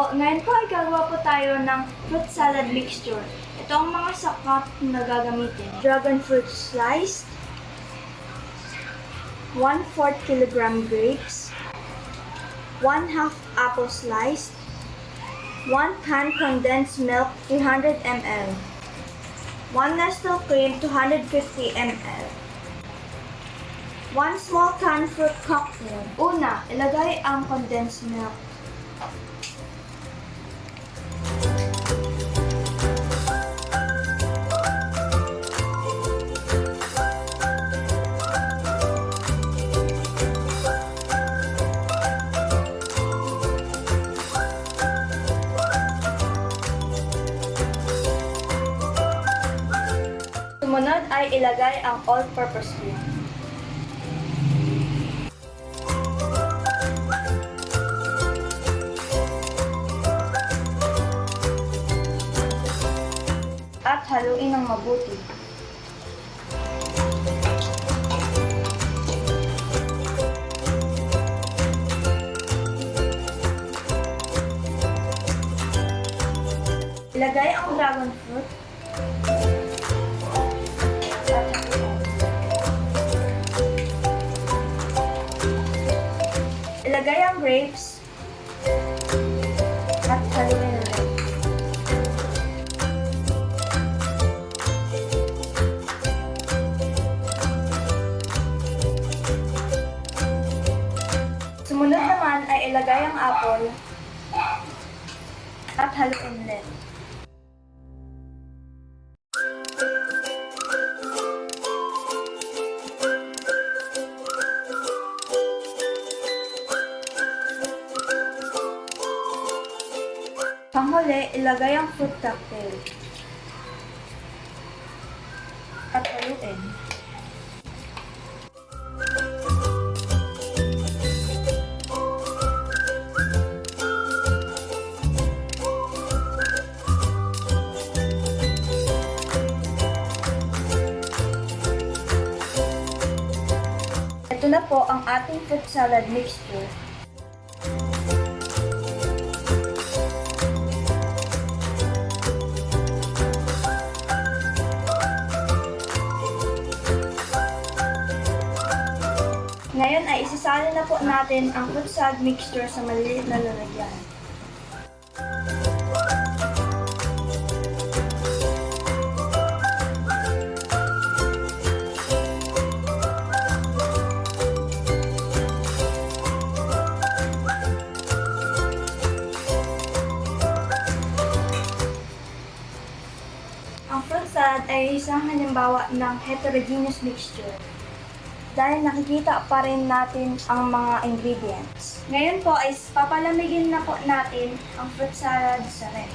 po, ngayon po ay gagawa po tayo ng fruit salad mixture. Ito ang mga sakap na gagamitin. Dragon fruit sliced, 1/4 kilogram grapes, 1/2 apple sliced, 1 can condensed milk 300 ml, 1 Nestle Cream 250 ml, 1 small can fruit cocktail. Una, ilagay ang condensed milk. Sumunod ay ilagay ang all-purpose cream. At haluin ng mabuti. Ilagay ang dragon fruit. Ilagay ang grapes at haluin ulit. Sumunod naman ay ilagay ang apple at haluin ulit. Panghuli, ilagay ang fruit cocktail at haluin. Ito na po ang ating fruit salad mixture. Ngayon ay isisalin na po natin ang fruit salad mixture sa maliliit na lalagyan. Ang fruit salad ay isang halimbawa ng heterogeneous mixture, dahil nakikita pa rin natin ang mga ingredients. Ngayon po ay papalamigin na po natin ang fruit salad sa ref.